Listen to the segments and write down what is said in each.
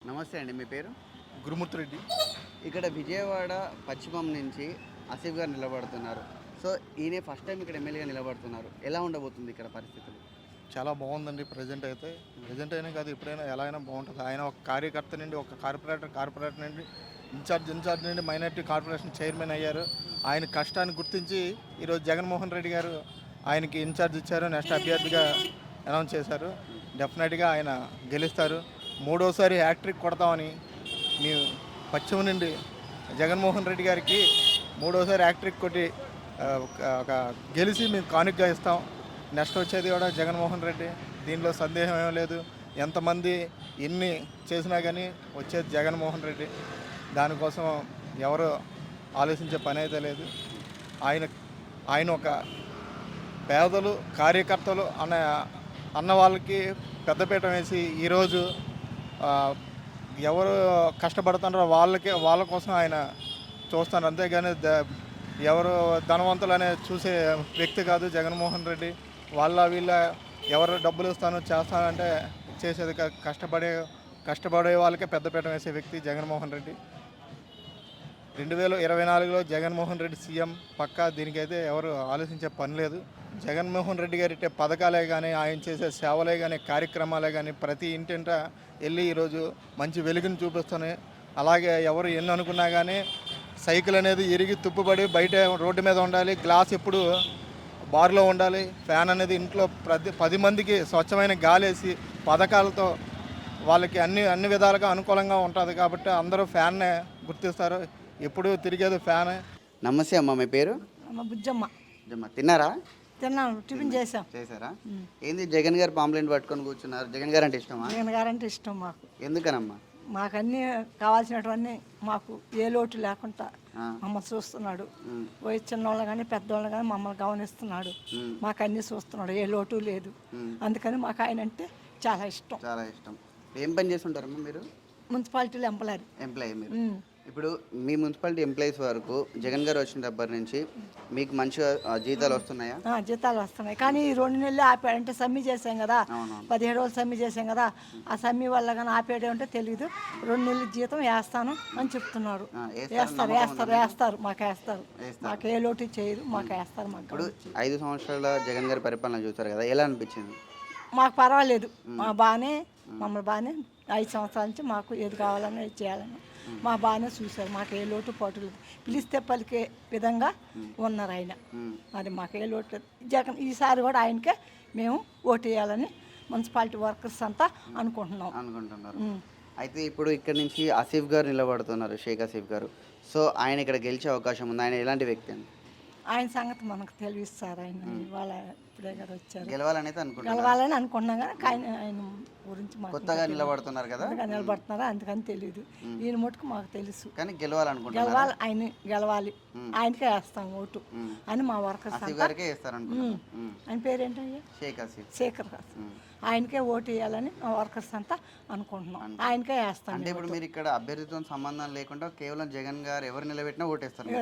నమస్తే అండి. మీ పేరు? గురుమూర్తి రెడ్డి. ఇక్కడ విజయవాడ పశ్చిమం నుంచి ఆసిఫ్ గారు నిలబడుతున్నారు. సో ఈయన ఫస్ట్ టైం ఇక్కడ ఎమ్మెల్యేగా నిలబడుతున్నారు. ఎలా ఉండబోతుంది ఇక్కడ పరిస్థితులు? చాలా బాగుందండి. ప్రజెంట్ అయినా కాదు, ఎప్పుడైనా ఎలా అయినా బాగుంటుంది. ఆయన ఒక కార్యకర్త నుండి ఒక కార్పొరేటర్ నుండి ఇన్ఛార్జ్ నుండి మైనార్టీ కార్పొరేషన్ చైర్మన్ అయ్యారు. ఆయన కష్టాన్ని గుర్తించి ఈరోజు జగన్మోహన్ రెడ్డి గారు ఆయనకి ఇన్ఛార్జ్ ఇచ్చారు. నెక్స్ట్ అభ్యర్థిగా అనౌన్స్ చేశారు. డెఫినెట్గా ఆయన గెలుస్తారు. మూడోసారి హ్యాట్రిక్ కొడతామని మేము పశ్చిమ నుండి జగన్మోహన్ రెడ్డి గారికి మూడోసారి హ్యాట్రిక్ కొట్టి ఒక గెలిచి మేము కానుకగా ఇస్తాం. నెక్స్ట్ వచ్చేది కూడా జగన్మోహన్ రెడ్డి. దీనిలో సందేహం ఏమీ లేదు. ఎంతమంది ఎన్ని చేసినా కానీ వచ్చేది జగన్మోహన్ రెడ్డి. దానికోసం ఎవరు ఆలోచించే పని అయితే లేదు. ఆయన ఒక పేదలు కార్యకర్తలు అన్న వాళ్ళకి పెద్దపీట వేసి ఈరోజు ఎవరు కష్టపడుతున్నారో వాళ్ళ కోసం ఆయన చూస్తున్నారు. అంతేగాని ఎవరు ధనవంతులు అనే చూసే వ్యక్తి కాదు జగన్మోహన్ రెడ్డి. వీళ్ళ ఎవరు డబ్బులు ఇస్తాను చేస్తానంటే చేసేది కష్టపడే వాళ్ళకే పెద్దపీట వేసే వ్యక్తి జగన్మోహన్ రెడ్డి. 2024లో జగన్మోహన్ రెడ్డి సీఎం పక్కా. దీనికైతే ఎవరు ఆలోచించే పని లేదు. జగన్మోహన్ రెడ్డి గారి పథకాలే కానీ ఆయన చేసే సేవలే కానీ కార్యక్రమాలే కానీ ప్రతి ఇంటింట వెళ్ళి ఈరోజు మంచి వెలుగుని చూపిస్తున్నాయి. అలాగే ఎవరు ఎన్ని అనుకున్నా కానీ సైకిల్ అనేది ఇరిగి తుప్పుపడి బయట రోడ్డు మీద ఉండాలి, గ్లాస్ ఎప్పుడు బార్లో ఉండాలి, ఫ్యాన్ అనేది ఇంట్లో 10 మందికి స్వచ్ఛమైన గాలేసి పథకాలతో వాళ్ళకి అన్ని విధాలుగా అనుకూలంగా ఉంటుంది. కాబట్టి అందరూ ఫ్యాన్నే గుర్తిస్తారు. ఎప్పుడు తిరిగేది ఫ్యాన్. నమస్తే అమ్మ. మీ పేరు? బుజ్జమ్మ. తిన్నారా? తిన్నాను, టిఫిన్ చేశారా? ఏంది జగన్ గారు పాంప్లెంట్ పట్టుకొని కూర్చున్నారు? జగన్ గారు అంటే ఇష్టమా? జగన్ గారు అంటే ఇష్టం మాకు. ఎందుకనమ్మా? మాకు అన్నీ కావాల్సినటువన్నీ మాకు ఏ లోటు లేకుండా మమ్మల్ని చూస్తున్నాడు. వయసు చిన్నవాళ్ళు కానీ పెద్దవాళ్ళు కానీ మమ్మల్ని గమనిస్తున్నాడు. మాకు అన్నీ చూస్తున్నాడు, ఏ లోటు లేదు. అందుకని మాకు ఆయన అంటే చాలా ఇష్టం. చాలా ఇష్టం. ఏం పని చేస్తుంటారమ్మా మీరు? మున్సిపాలిటీలో ఎంప్లాయీ మీరు. ఇప్పుడు మీ మున్సిపాలిటీ ఎంప్లాయీస్ వరకు జగన్ గారు వచ్చిన దగ్గర నుంచి మీకు మంచిగా జీతాలు వస్తున్నాయా? జీతాలు వస్తున్నాయి, కానీ ఈ 2 నెలలు ఆపాడంటే సమ్మె చేసాం కదా, 17 రోజులు సమ్మె చేసాం కదా. ఆ సమ్మె వల్ల కానీ ఆపేడే ఉంటే తెలియదు. 2 నెలల జీతం వేస్తాను అని చెప్తున్నారు. వేస్తారు మాకు ఏ లోటు చేయరు, మాకు వేస్తారు. మాకు ఇప్పుడు 5 సంవత్సరాల జగన్ గారి పరిపాలన చూస్తారు కదా, ఎలా అనిపించింది? మాకు పర్వాలేదు, మమ్మల్ని బాగానే 5 సంవత్సరాల నుంచి మాకు ఏది కావాలన్నా ఏది చేయాలన్నా మా బాగానే చూశారు. మాకు ఏ లోటు పాటు లేదు. పిలిస్తే పలికే విధంగా ఉన్నారు ఆయన. మరి మాకు ఏ లోటు లేదు. జగన్ ఈసారి కూడా ఆయనకే మేము ఓటు వేయాలని మున్సిపాలిటీ వర్కర్స్ అంతా అనుకుంటున్నారు. అయితే ఇప్పుడు ఇక్కడ నుంచి ఆసిఫ్ గారు నిలబడుతున్నారు, షేక్ ఆసిఫ్ గారు. సో ఆయన ఇక్కడ గెలిచే అవకాశం ఉంది. ఆయన ఎలాంటి వ్యక్తి అండి? ఆయన సంగతి మనకు తెలియస్తారు. ఆయన ఇవాళ ఇప్పుడే గారు వచ్చారు. గెలవాలని అనుకుంటున్నాం కానీ ఆయన గురించి కొత్తగా నిలబడుతున్నారు కదా, నిలబడుతున్నారా అందుకని తెలియదు. ఈయన మటుకు మాకు తెలుసు. కానీ ఆయన గెలవాలి, ఆయనకే వేస్తాం ఓటు అని మా వర్కర్స్. ఆయన పేరేంటయ్యా? శేఖర్. ఆయనకే ఓటు వేయాలని మా వర్కర్స్ అంతా అనుకుంటున్నాం. ఆయనకే వేస్తాం. అంటే ఇప్పుడు మీరు ఇక్కడ అభ్యర్థితో సంబంధం లేకుండా కేవలం జగన్ గారు ఎవరు నిలబెట్టినా ఓటేస్తారు?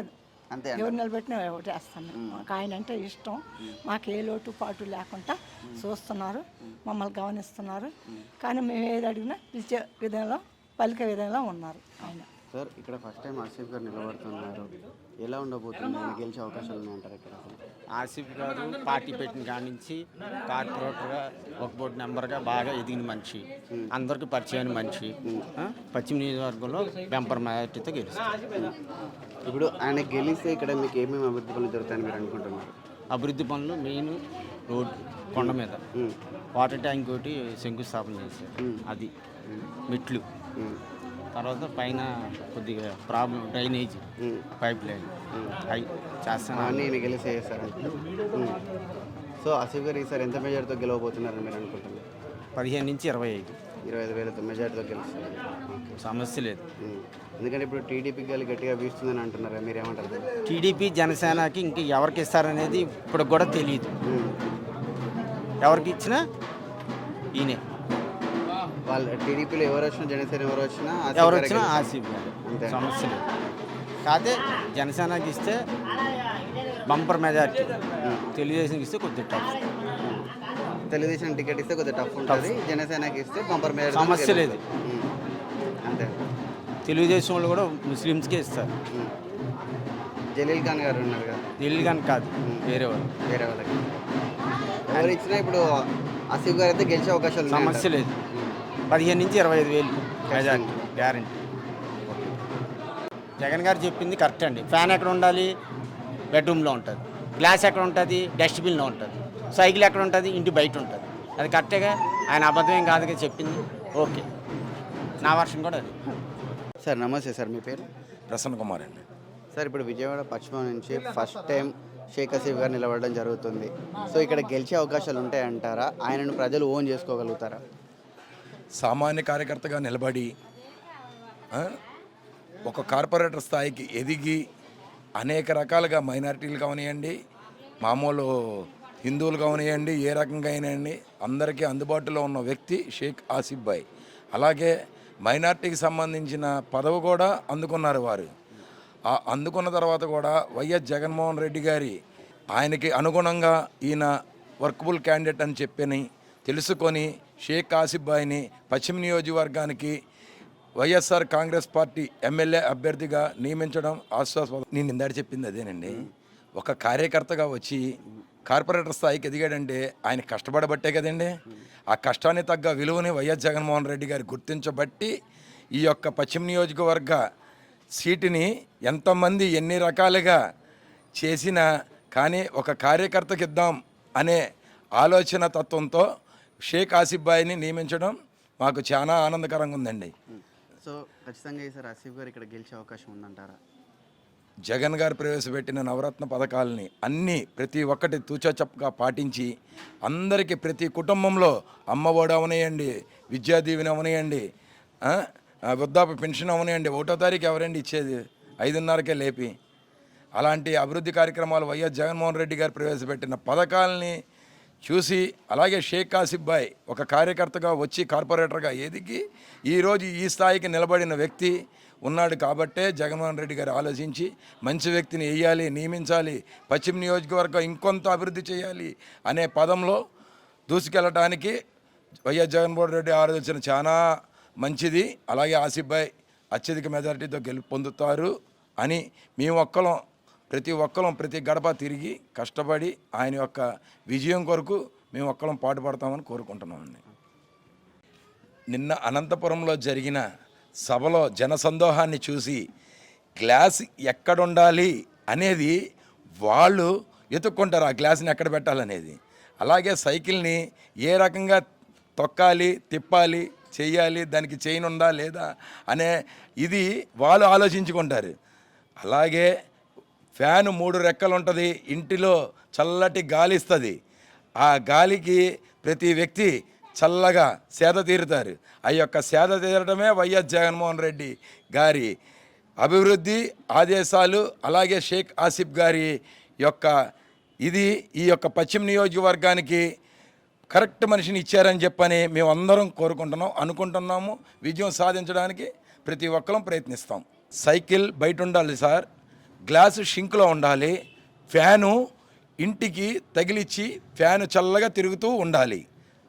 అంతే. ఎవరు నిలబెట్టినా ఓటేస్తాను. మాకు ఆయన అంటే ఇష్టం. మాకు ఏ లోటు పాటు లేకుండా చూస్తున్నారు, మమ్మల్ని గమనిస్తున్నారు. కానీ మేము ఏది అడిగినా పిలిచే విధంలో పలికే విధంలో ఉన్నారు ఆయన. సార్, ఇక్కడ ఫస్ట్ టైం ఆసిఫ్ గారు నిలబడుతున్నారు. ఎలా ఉండబోతుంది? ఆయన గెలిచే అవకాశాలు ఉన్నాయంటారు ఇక్కడ? ఆసిఫ్ గారు పార్టీ పెట్టిన కాడి నుంచి కార్పొరేటర్గా ఒక బోర్డు మెంబర్గా బాగా ఎదిగిన మనిషి, అందరికీ పరిచయం మనిషి. పశ్చిమ నియోజకవర్గంలో బెంపర్ మెజార్టీతో గెలుస్తారు. ఇప్పుడు ఆయన గెలిస్తే ఇక్కడ మీకు ఏమేమి అభివృద్ధి పనులు జరుగుతాయని మీరు అనుకుంటున్నారు? అభివృద్ధి పనులు మెయిన్ రోడ్డు, కొండ మీద వాటర్ ట్యాంక్ ఒకటి శంకుస్థాపన చేశారు. అది మెట్లు, తర్వాత పైన కొద్దిగా ప్రాబ్లం డ్రైనేజ్ పైప్ లైన్ అవి చేస్తాను. నేను గెలిచి చేస్తాను. సో ఆసిఫ్ గారు ఈసారి ఎంత మెజార్టీతో గెలవబోతున్నారని మీరు అనుకుంటున్నారు? 15 నుంచి 25 వేలతో మెజార్టీతో గెలుస్తారు. సమస్య లేదు. ఎందుకంటే ఇప్పుడు టీడీపీకి వెళ్ళి గట్టిగా వీస్తుందని అంటున్నారు, మీరేమంటారు? టీడీపీ జనసేనకి ఇంక ఎవరికి ఇస్తారనేది ఇప్పుడు కూడా తెలియదు. ఎవరికి ఇచ్చినా ఈయనే. వాళ్ళు టీడీపీలో ఎవరు వచ్చినా, జనసేన ఎవరు వచ్చినా ఆసిఫ్ గారు, సమస్య లేదు. కాకపోతే జనసేనకి ఇస్తే బంపర్ మెజార్టీ, తెలుగుదేశంకి ఇస్తే కొద్దిగా టఫ్. తెలుగుదేశం టికెట్ ఇస్తే కొద్దిగా టఫ్ ఉంటుంది, జనసేనకి ఇస్తే బంపర్ మెజార్టీ. సమస్య లేదు. తెలుగుదేశం వాళ్ళు కూడా ముస్లిమ్స్కే ఇస్తారు. జలీల్ ఖాన్ గారు ఉన్నారు కదా, ఢిల్లీ కానీ కాదు, వేరే వాళ్ళు. వేరే వాళ్ళకి ఎవరు ఇచ్చినా ఇప్పుడు ఆసిఫ్ గారు అయితే గెలిచే అవకాశాలు ఉన్నాయి సమస్య లేదు. 15 నుంచి 25,000 మెజారిటీ గ్యారంటీ. జగన్ గారు చెప్పింది కరెక్ట్ అండి. ఫ్యాన్ ఎక్కడ ఉండాలి? బెడ్రూమ్లో ఉంటుంది. గ్లాస్ ఎక్కడ ఉంటుంది? డస్ట్బిన్లో ఉంటుంది. సైకిల్ ఎక్కడ ఉంటుంది? ఇంటి బయట ఉంటుంది. అది కరెక్టేగా, ఆయన అబద్ధం కాదుగా చెప్పింది. ఓకే, నా వర్షం కూడా అది. సార్ నమస్తే సార్, మీ పేరు? ప్రసన్న కుమార్ అండి. సార్ ఇప్పుడు విజయవాడ పశ్చిమ నుంచి ఫస్ట్ టైం షేక్ హసీఫ్ గారు నిలబడడం జరుగుతుంది. సో ఇక్కడ గెలిచే అవకాశాలు ఉంటాయంటారా? ఆయనను ప్రజలు ఓన్ చేసుకోగలుగుతారా? సామాన్య కార్యకర్తగా నిలబడి ఒక కార్పొరేటర్ స్థాయికి ఎదిగి అనేక రకాలుగా మైనారిటీలు కావనివ్వండి, మామూలు హిందువులు కావనివ్వండి, ఏ రకంగా అయినాయండి అందరికీ అందుబాటులో ఉన్న వ్యక్తి షేక్ ఆసిఫ్ భాయ్. అలాగే మైనారిటీకి సంబంధించిన పదవి కూడా అందుకున్నారు వారు. అందుకున్న తర్వాత కూడా వైఎస్ జగన్మోహన్ రెడ్డి గారి ఆయనకి అనుగుణంగా ఈయన వర్కబుల్ క్యాండిడేట్ అని చెప్పని తెలుసుకొని షేక్ ఆసిఫ్ భాయ్ని పశ్చిమ నియోజకవర్గానికి వైఎస్ఆర్ కాంగ్రెస్ పార్టీ ఎమ్మెల్యే అభ్యర్థిగా నియమించడం ఆశ్వాస. నేను ఇందాక చెప్పింది అదేనండి. ఒక కార్యకర్తగా వచ్చి కార్పొరేటర్ స్థాయికి ఎదిగాడంటే ఆయన కష్టపడబట్టే కదండి. ఆ కష్టాన్ని తగ్గ విలువని వైఎస్ జగన్మోహన్ రెడ్డి గారు గుర్తించబట్టి ఈ యొక్క పశ్చిమ నియోజకవర్గ సీటుని ఎంతమంది ఎన్ని రకాలుగా చేసినా కానీ ఒక కార్యకర్తకి ఇద్దాం అనే ఆలోచన తత్వంతో షేక్ ఆసిఫ్ భాయ్ని నియమించడం మాకు చాలా ఆనందకరంగా ఉందండి. సో ఖచ్చితంగా ఈసారి ఆసిఫ్ గారు ఇక్కడ గెలిచే అవకాశం ఉందంటారా? జగన్ గారు ప్రవేశపెట్టిన నవరత్న పథకాలని అన్నీ ప్రతి ఒక్కటి తూచాచప్పగా పాటించి అందరికీ ప్రతి కుటుంబంలో అమ్మఒడి అవనియండి, విద్యా దీవెన అవనియండి, వృద్ధాప్య పెన్షన్ అవనియండి, 1వ తారీఖు ఎవరండి ఇచ్చేది? 5:30కే లేపి అలాంటి అభివృద్ధి కార్యక్రమాలు వైఎస్ జగన్మోహన్ రెడ్డి గారు ప్రవేశపెట్టిన పథకాలని చూసి అలాగే షేక్ ఆసిఫ్ భాయ్ ఒక కార్యకర్తగా వచ్చి కార్పొరేటర్గా ఎదిగి ఈరోజు ఈ స్థాయికి నిలబడిన వ్యక్తి ఉన్నాడు. కాబట్టే జగన్మోహన్ రెడ్డి గారు ఆలోచించి మంచి వ్యక్తిని వేయాలి, నియమించాలి, పశ్చిమ నియోజకవర్గం ఇంకొంత అభివృద్ధి చేయాలి అనే పదంలో దూసుకెళ్ళటానికి వైఎస్ జగన్మోహన్ రెడ్డి ఆలోచన చాలా మంచిది. అలాగే ఆసిఫ్ భాయ్ అత్యధిక మెజారిటీతో పొందుతారు అని మేము ప్రతి ఒక్కరం ప్రతి గడప తిరిగి కష్టపడి ఆయన యొక్క విజయం కొరకు మేము ఒక్కరం పాటుపడతామని కోరుకుంటున్నామండి. నిన్న అనంతపురంలో జరిగిన సభలో జనసందోహాన్ని చూసి గ్లాస్ ఎక్కడుండాలి అనేది వాళ్ళు ఎత్తుక్కుంటారు, ఆ గ్లాస్ని ఎక్కడ పెట్టాలనేది. అలాగే సైకిల్ని ఏ రకంగా తొక్కాలి, తిప్పాలి, చేయాలి, దానికి చైన్ ఉందా లేదా అనే ఇది వాళ్ళు ఆలోచించుకుంటారు. అలాగే ఫ్యాను 3 రెక్కలు ఉంటుంది, ఇంటిలో చల్లటి గాలి ఇస్తుంది. ఆ గాలికి ప్రతి వ్యక్తి చల్లగా సేద తీరుతారు. ఆ యొక్క సేద తీరడమే వైఎస్ జగన్మోహన్ రెడ్డి గారి అభివృద్ధి ఆదేశాలు. అలాగే షేక్ ఆసిఫ్ గారి యొక్క ఈ యొక్క పశ్చిమ నియోజకవర్గానికి కరెక్ట్ మనిషిని ఇచ్చారని చెప్పని మేము అందరం అనుకుంటున్నాము. విజయం సాధించడానికి ప్రతి ఒక్కరం ప్రయత్నిస్తాం. సైకిల్ బయట ఉండాలి సార్, గ్లాసు షింక్లో ఉండాలి, ఫ్యాను ఇంటికి తగిలిచ్చి ఫ్యాను చల్లగా తిరుగుతూ ఉండాలి.